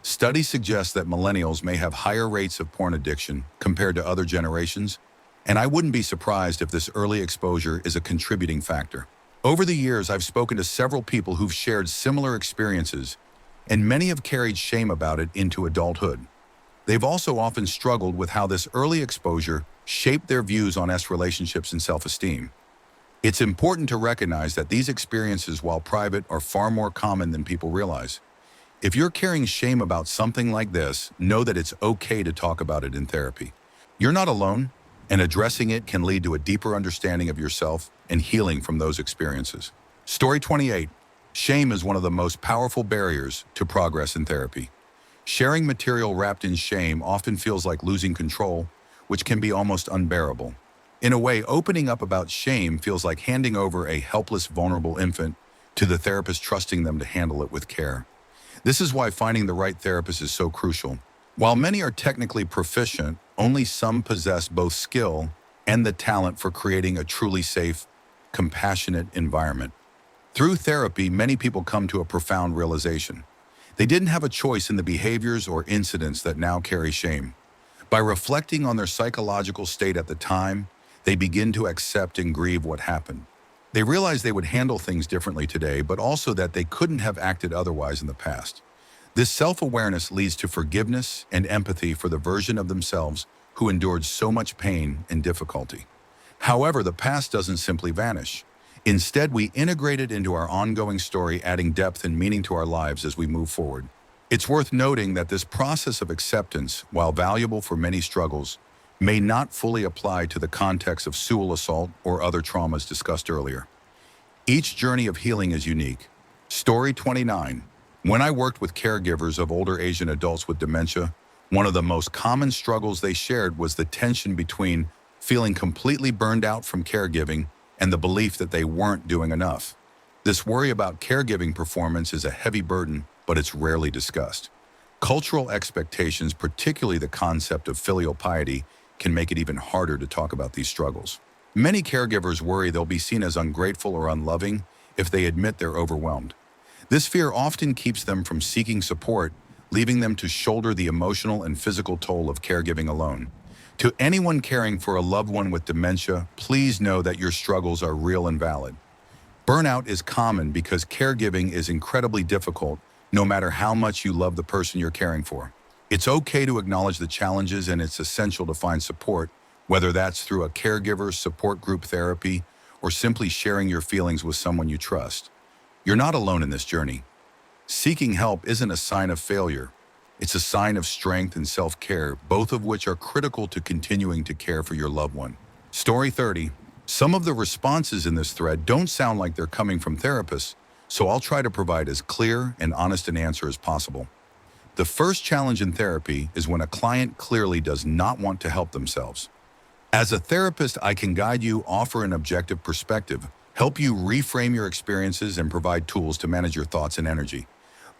Studies suggest that millennials may have higher rates of porn addiction compared to other generations, and I wouldn't be surprised if this early exposure is a contributing factor. Over the years, I've spoken to several people who've shared similar experiences, and many have carried shame about it into adulthood. They've also often struggled with how this early exposure shaped their views on relationships and self-esteem. It's important to recognize that these experiences, while private, are far more common than people realize. If you're carrying shame about something like this, know that it's okay to talk about it in therapy. You're not alone, and addressing it can lead to a deeper understanding of yourself and healing from those experiences. Story 28. Shame is one of the most powerful barriers to progress in therapy. Sharing material wrapped in shame often feels like losing control, which can be almost unbearable. In a way, opening up about shame feels like handing over a helpless, vulnerable infant to the therapist, trusting them to handle it with care. This is why finding the right therapist is so crucial. While many are technically proficient, only some possess both skill and the talent for creating a truly safe, compassionate environment. Through therapy, many people come to a profound realization. They didn't have a choice in the behaviors or incidents that now carry shame. By reflecting on their psychological state at the time, they begin to accept and grieve what happened. They realize they would handle things differently today, but also that they couldn't have acted otherwise in the past. This self-awareness leads to forgiveness and empathy for the version of themselves who endured so much pain and difficulty. However, the past doesn't simply vanish. Instead, we integrate it into our ongoing story, adding depth and meaning to our lives as we move forward. It's worth noting that this process of acceptance, while valuable for many struggles, may not fully apply to the context of sexual assault or other traumas discussed earlier. Each journey of healing is unique. Story 29. When I worked with caregivers of older Asian adults with dementia, one of the most common struggles they shared was the tension between feeling completely burned out from caregiving and the belief that they weren't doing enough. This worry about caregiving performance is a heavy burden, but it's rarely discussed. Cultural expectations, particularly the concept of filial piety, can make it even harder to talk about these struggles. Many caregivers worry they'll be seen as ungrateful or unloving if they admit they're overwhelmed. This fear often keeps them from seeking support, leaving them to shoulder the emotional and physical toll of caregiving alone. To anyone caring for a loved one with dementia, please know that your struggles are real and valid. Burnout is common because caregiving is incredibly difficult, no matter how much you love the person you're caring for. It's okay to acknowledge the challenges, and it's essential to find support, whether that's through a caregiver, support group therapy, or simply sharing your feelings with someone you trust. You're not alone in this journey. Seeking help isn't a sign of failure. It's a sign of strength and self-care, both of which are critical to continuing to care for your loved one. Story 30. Some of the responses in this thread don't sound like they're coming from therapists, so I'll try to provide as clear and honest an answer as possible. The first challenge in therapy is when a client clearly does not want to help themselves. As a therapist, I can guide you, offer an objective perspective, help you reframe your experiences, and provide tools to manage your thoughts and energy.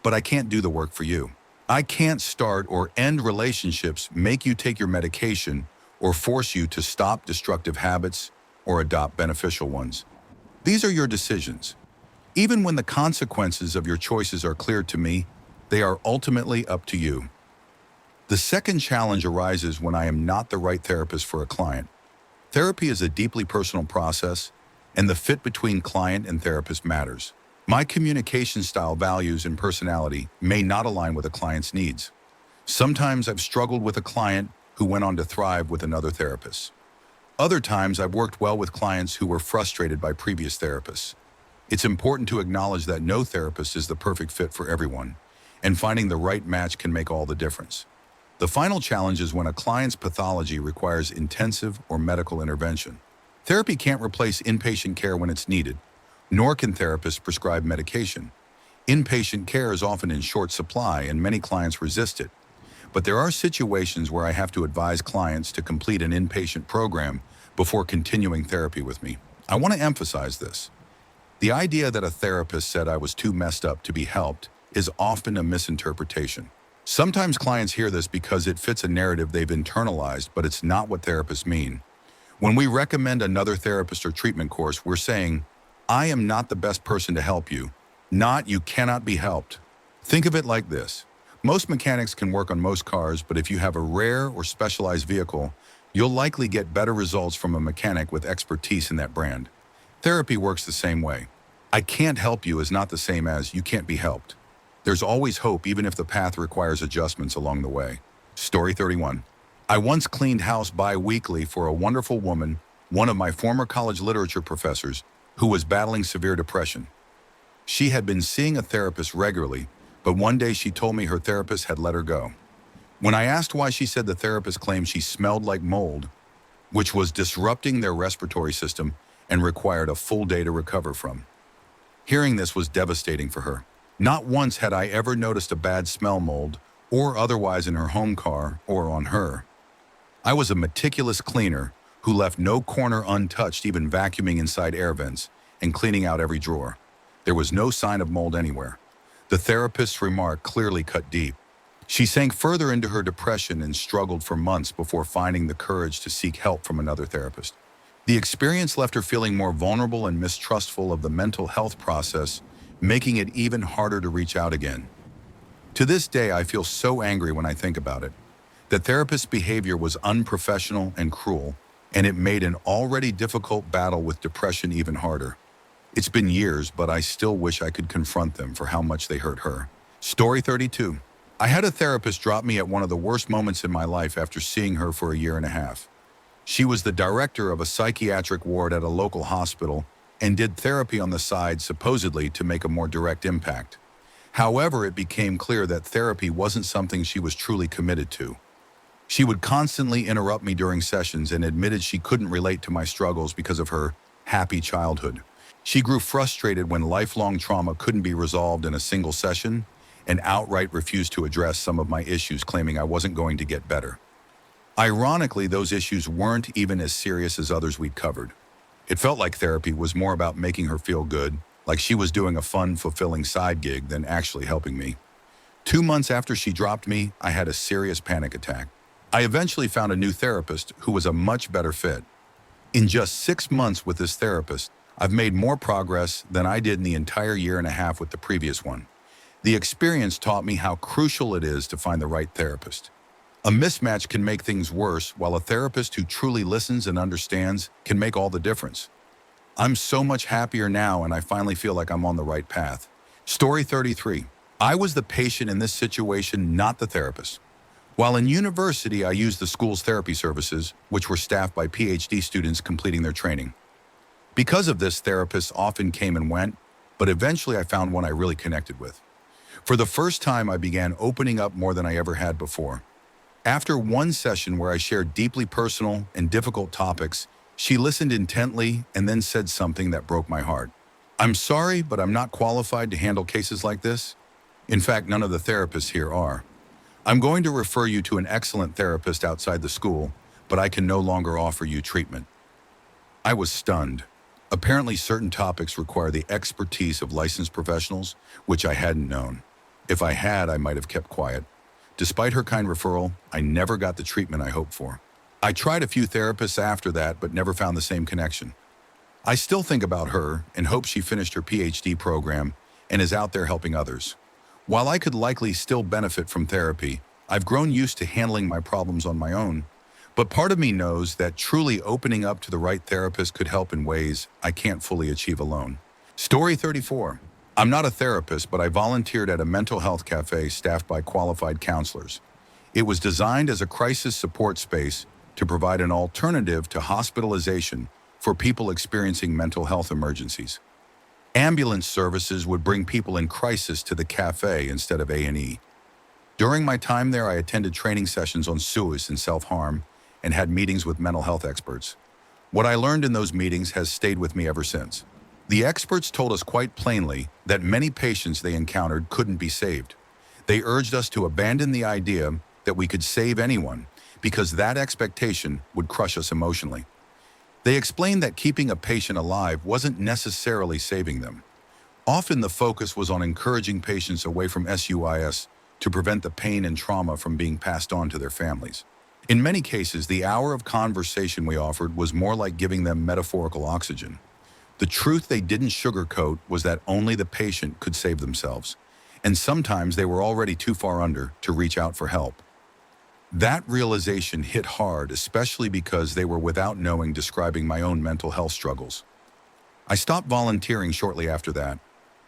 But I can't do the work for you. I can't start or end relationships, make you take your medication, or force you to stop destructive habits or adopt beneficial ones. These are your decisions. Even when the consequences of your choices are clear to me, they are ultimately up to you. The second challenge arises when I am not the right therapist for a client. Therapy is a deeply personal process, and the fit between client and therapist matters. My communication style, values, and personality may not align with a client's needs. Sometimes I've struggled with a client who went on to thrive with another therapist. Other times I've worked well with clients who were frustrated by previous therapists. It's important to acknowledge that no therapist is the perfect fit for everyone, and finding the right match can make all the difference. The final challenge is when a client's pathology requires intensive or medical intervention. Therapy can't replace inpatient care when it's needed, nor can therapists prescribe medication. Inpatient care is often in short supply, and many clients resist it. But there are situations where I have to advise clients to complete an inpatient program before continuing therapy with me. I want to emphasize this. The idea that a therapist said I was too messed up to be helped is often a misinterpretation. Sometimes clients hear this because it fits a narrative they've internalized, but it's not what therapists mean. When we recommend another therapist or treatment course, we're saying, I am not the best person to help you, not you cannot be helped. Think of it like this. Most mechanics can work on most cars, but if you have a rare or specialized vehicle, you'll likely get better results from a mechanic with expertise in that brand. Therapy works the same way. I can't help you is not the same as you can't be helped. There's always hope even if the path requires adjustments along the way. Story 31. I once cleaned house bi-weekly for a wonderful woman, one of my former college literature professors, who was battling severe depression. She had been seeing a therapist regularly, but one day she told me her therapist had let her go. When I asked why, she said the therapist claimed she smelled like mold, which was disrupting their respiratory system and required a full day to recover from. Hearing this was devastating for her. Not once had I ever noticed a bad smell, mold, or otherwise, in her home car or on her. I was a meticulous cleaner who left no corner untouched, even vacuuming inside air vents and cleaning out every drawer. There was no sign of mold anywhere. The therapist's remark clearly cut deep. She sank further into her depression and struggled for months before finding the courage to seek help from another therapist. The experience left her feeling more vulnerable and mistrustful of the mental health process, making it even harder to reach out again. To this day, I feel so angry when I think about it. The therapist's behavior was unprofessional and cruel, and it made an already difficult battle with depression even harder. It's been years, but I still wish I could confront them for how much they hurt her. Story 32. I had a therapist drop me at one of the worst moments in my life after seeing her for a year and a half. She was the director of a psychiatric ward at a local hospital and did therapy on the side, supposedly to make a more direct impact. However, it became clear that therapy wasn't something she was truly committed to. She would constantly interrupt me during sessions and admitted she couldn't relate to my struggles because of her happy childhood. She grew frustrated when lifelong trauma couldn't be resolved in a single session and outright refused to address some of my issues, claiming I wasn't going to get better. Ironically, those issues weren't even as serious as others we'd covered. It felt like therapy was more about making her feel good, like she was doing a fun, fulfilling side gig, than actually helping me. 2 months after she dropped me, I had a serious panic attack. I eventually found a new therapist who was a much better fit. In just 6 months with this therapist, I've made more progress than I did in the entire year and a half with the previous one. The experience taught me how crucial it is to find the right therapist. A mismatch can make things worse, while a therapist who truly listens and understands can make all the difference. I'm so much happier now, and I finally feel like I'm on the right path. Story 33. I was the patient in this situation, not the therapist. While in university, I used the school's therapy services, which were staffed by PhD students completing their training. Because of this, therapists often came and went, but eventually I found one I really connected with. For the first time, I began opening up more than I ever had before. After one session where I shared deeply personal and difficult topics, she listened intently and then said something that broke my heart. "I'm sorry, but I'm not qualified to handle cases like this. In fact, none of the therapists here are. I'm going to refer you to an excellent therapist outside the school, but I can no longer offer you treatment." I was stunned. Apparently, certain topics require the expertise of licensed professionals, which I hadn't known. If I had, I might have kept quiet. Despite her kind referral, I never got the treatment I hoped for. I tried a few therapists after that, but never found the same connection. I still think about her and hope she finished her PhD program and is out there helping others. While I could likely still benefit from therapy, I've grown used to handling my problems on my own. But part of me knows that truly opening up to the right therapist could help in ways I can't fully achieve alone. Story 34. I'm not a therapist, but I volunteered at a mental health cafe staffed by qualified counselors. It was designed as a crisis support space to provide an alternative to hospitalization for people experiencing mental health emergencies. Ambulance services would bring people in crisis to the cafe instead of A&E. During my time there, I attended training sessions on suicide and self-harm and had meetings with mental health experts. What I learned in those meetings has stayed with me ever since. The experts told us quite plainly that many patients they encountered couldn't be saved. They urged us to abandon the idea that we could save anyone because that expectation would crush us emotionally. They explained that keeping a patient alive wasn't necessarily saving them. Often the focus was on encouraging patients away from SUIS to prevent the pain and trauma from being passed on to their families. In many cases, the hour of conversation we offered was more like giving them metaphorical oxygen. The truth they didn't sugarcoat was that only the patient could save themselves. and sometimes they were already too far under to reach out for help. That realization hit hard, especially because they were without knowing describing my own mental health struggles. I stopped volunteering shortly after that.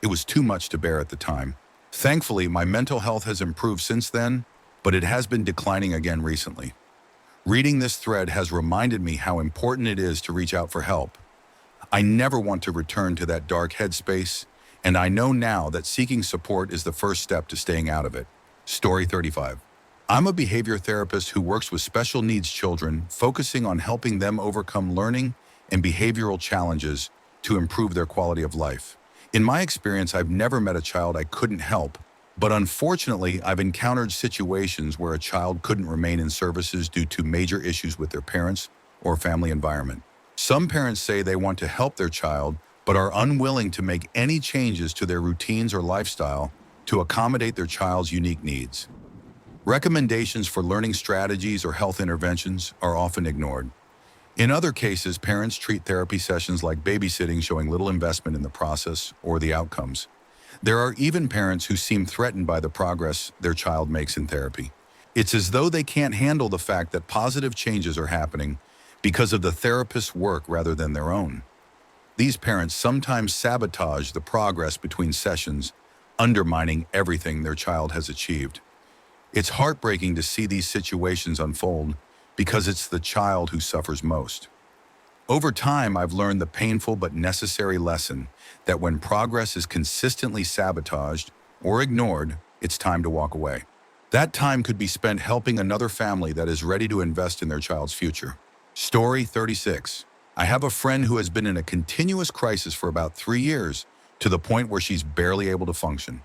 It was too much to bear at the time. Thankfully, my mental health has improved since then, but it has been declining again recently. Reading this thread has reminded me how important it is to reach out for help. I never want to return to that dark headspace, and I know now that seeking support is the first step to staying out of it. Story 35. I'm a behavior therapist who works with special needs children, focusing on helping them overcome learning and behavioral challenges to improve their quality of life. In my experience, I've never met a child I couldn't help, but unfortunately, I've encountered situations where a child couldn't remain in services due to major issues with their parents or family environment. Some parents say they want to help their child, but are unwilling to make any changes to their routines or lifestyle to accommodate their child's unique needs. Recommendations for learning strategies or health interventions are often ignored. In other cases, parents treat therapy sessions like babysitting, showing little investment in the process or the outcomes. There are even parents who seem threatened by the progress their child makes in therapy. It's as though they can't handle the fact that positive changes are happening because of the therapist's work rather than their own. These parents sometimes sabotage the progress between sessions, undermining everything their child has achieved. It's heartbreaking to see these situations unfold because it's the child who suffers most. Over time, I've learned the painful but necessary lesson that when progress is consistently sabotaged or ignored, it's time to walk away. That time could be spent helping another family that is ready to invest in their child's future. Story 36. I have a friend who has been in a continuous crisis for about 3 years, to the point where she's barely able to function.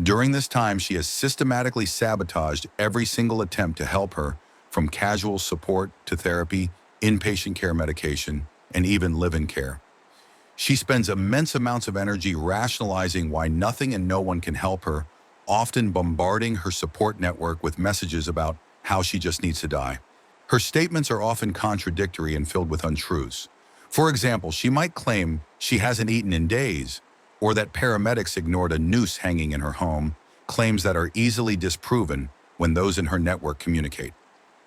During this time, she has systematically sabotaged every single attempt to help her, from casual support to therapy, inpatient care medication, and even live-in care. She spends immense amounts of energy rationalizing why nothing and no one can help her, often bombarding her support network with messages about how she just needs to die. Her statements are often contradictory and filled with untruths. For example, she might claim she hasn't eaten in days, or that paramedics ignored a noose hanging in her home, claims that are easily disproven when those in her network communicate.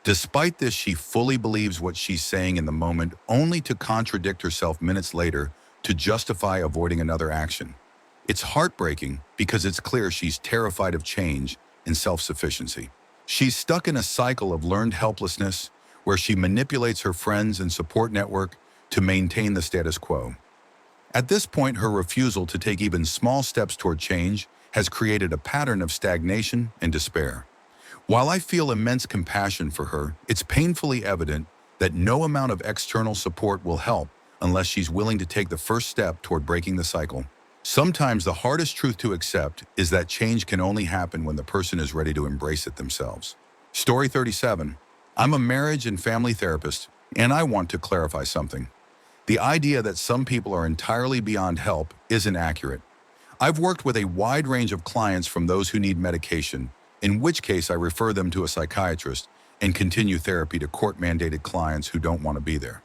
Despite this, she fully believes what she's saying in the moment, only to contradict herself minutes later to justify avoiding another action. It's heartbreaking because it's clear she's terrified of change and self-sufficiency. She's stuck in a cycle of learned helplessness where she manipulates her friends and support network to maintain the status quo. At this point, her refusal to take even small steps toward change has created a pattern of stagnation and despair. While I feel immense compassion for her, it's painfully evident that no amount of external support will help unless she's willing to take the first step toward breaking the cycle. Sometimes the hardest truth to accept is that change can only happen when the person is ready to embrace it themselves. Story 37. I'm a marriage and family therapist, and I want to clarify something. The idea that some people are entirely beyond help isn't accurate. I've worked with a wide range of clients, from those who need medication, in which case I refer them to a psychiatrist, and continue therapy, to court-mandated clients who don't want to be there.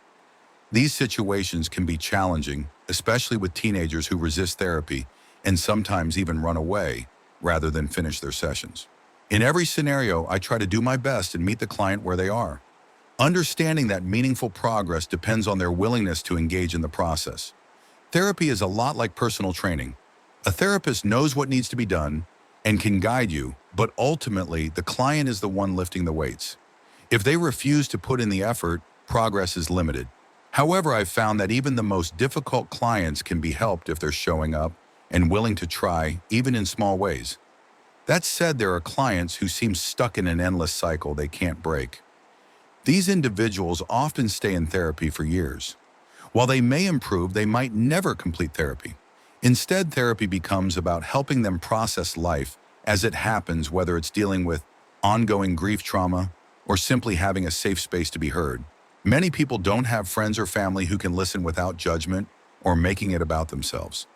These situations can be challenging, especially with teenagers who resist therapy and sometimes even run away rather than finish their sessions. In every scenario, I try to do my best and meet the client where they are, understanding that meaningful progress depends on their willingness to engage in the process. Therapy is a lot like personal training. A therapist knows what needs to be done and can guide you, but ultimately, the client is the one lifting the weights. If they refuse to put in the effort, progress is limited. However, I've found that even the most difficult clients can be helped if they're showing up and willing to try, even in small ways. That said, there are clients who seem stuck in an endless cycle they can't break. These individuals often stay in therapy for years. While they may improve, they might never complete therapy. Instead, therapy becomes about helping them process life as it happens, whether it's dealing with ongoing grief trauma or simply having a safe space to be heard. Many people don't have friends or family who can listen without judgment or making it about themselves.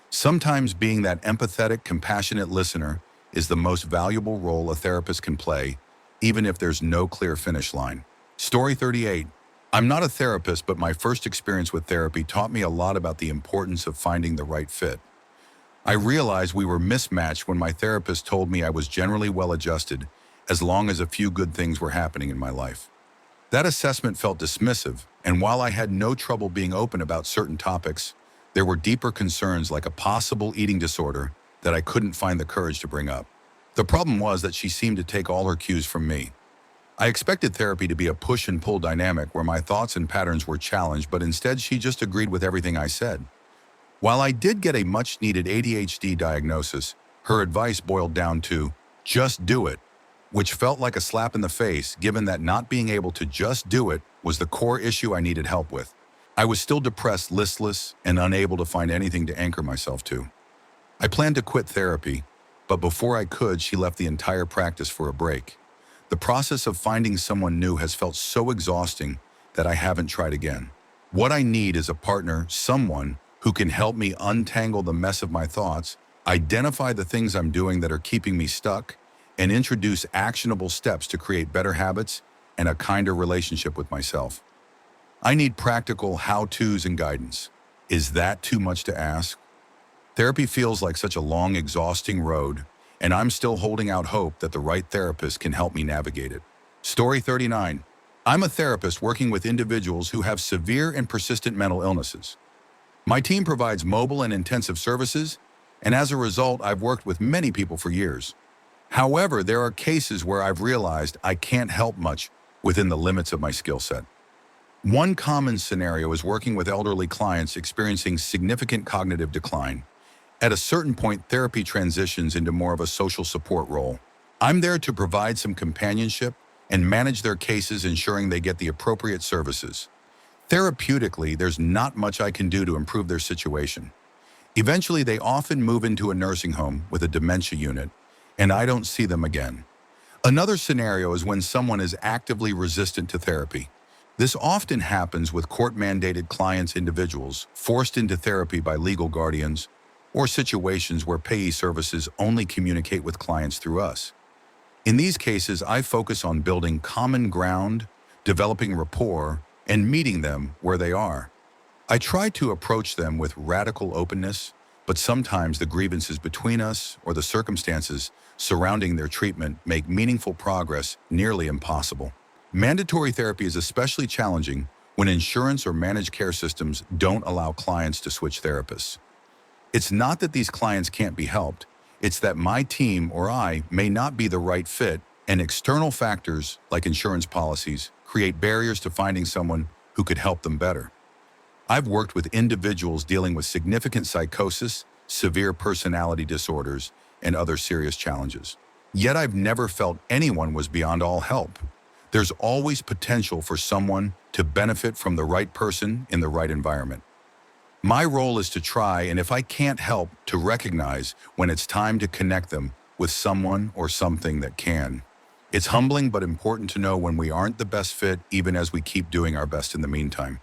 Sometimes being that empathetic, compassionate listener is the most valuable role a therapist can play, even if there's no clear finish line. Story 38. I'm not a therapist, but my first experience with therapy taught me a lot about the importance of finding the right fit. I realized we were mismatched when my therapist told me I was generally well adjusted as long as a few good things were happening in my life. That assessment felt dismissive, and while I had no trouble being open about certain topics, there were deeper concerns like a possible eating disorder that I couldn't find the courage to bring up. The problem was that she seemed to take all her cues from me. I expected therapy to be a push and pull dynamic where my thoughts and patterns were challenged, but instead she just agreed with everything I said. While I did get a much-needed ADHD diagnosis, her advice boiled down to, just do it, which felt like a slap in the face given that not being able to just do it was the core issue I needed help with. I was still depressed, listless, and unable to find anything to anchor myself to. I planned to quit therapy, but before I could, she left the entire practice for a break. The process of finding someone new has felt so exhausting that I haven't tried again. What I need is a partner, someone who can help me untangle the mess of my thoughts, identify the things I'm doing that are keeping me stuck, and introduce actionable steps to create better habits and a kinder relationship with myself. I need practical how-tos and guidance. Is that too much to ask? Therapy feels like such a long, exhausting road, and I'm still holding out hope that the right therapist can help me navigate it. Story 39. I'm a therapist working with individuals who have severe and persistent mental illnesses. My team provides mobile and intensive services, and as a result, I've worked with many people for years. However, there are cases where I've realized I can't help much within the limits of my skill set. One common scenario is working with elderly clients experiencing significant cognitive decline. At a certain point, therapy transitions into more of a social support role. I'm there to provide some companionship and manage their cases, ensuring they get the appropriate services. Therapeutically, there's not much I can do to improve their situation. Eventually, they often move into a nursing home with a dementia unit, and I don't see them again. Another scenario is when someone is actively resistant to therapy. This often happens with court-mandated clients, individuals forced into therapy by legal guardians, or situations where payee services only communicate with clients through us. In these cases, I focus on building common ground, developing rapport, and meeting them where they are. I try to approach them with radical openness, but sometimes the grievances between us or the circumstances surrounding their treatment make meaningful progress nearly impossible. Mandatory therapy is especially challenging when insurance or managed care systems don't allow clients to switch therapists. It's not that these clients can't be helped, it's that my team or I may not be the right fit, and external factors like insurance policies create barriers to finding someone who could help them better. I've worked with individuals dealing with significant psychosis, severe personality disorders, and other serious challenges. Yet I've never felt anyone was beyond all help. There's always potential for someone to benefit from the right person in the right environment. My role is to try, and if I can't help, to recognize when it's time to connect them with someone or something that can. It's humbling but important to know when we aren't the best fit, even as we keep doing our best in the meantime.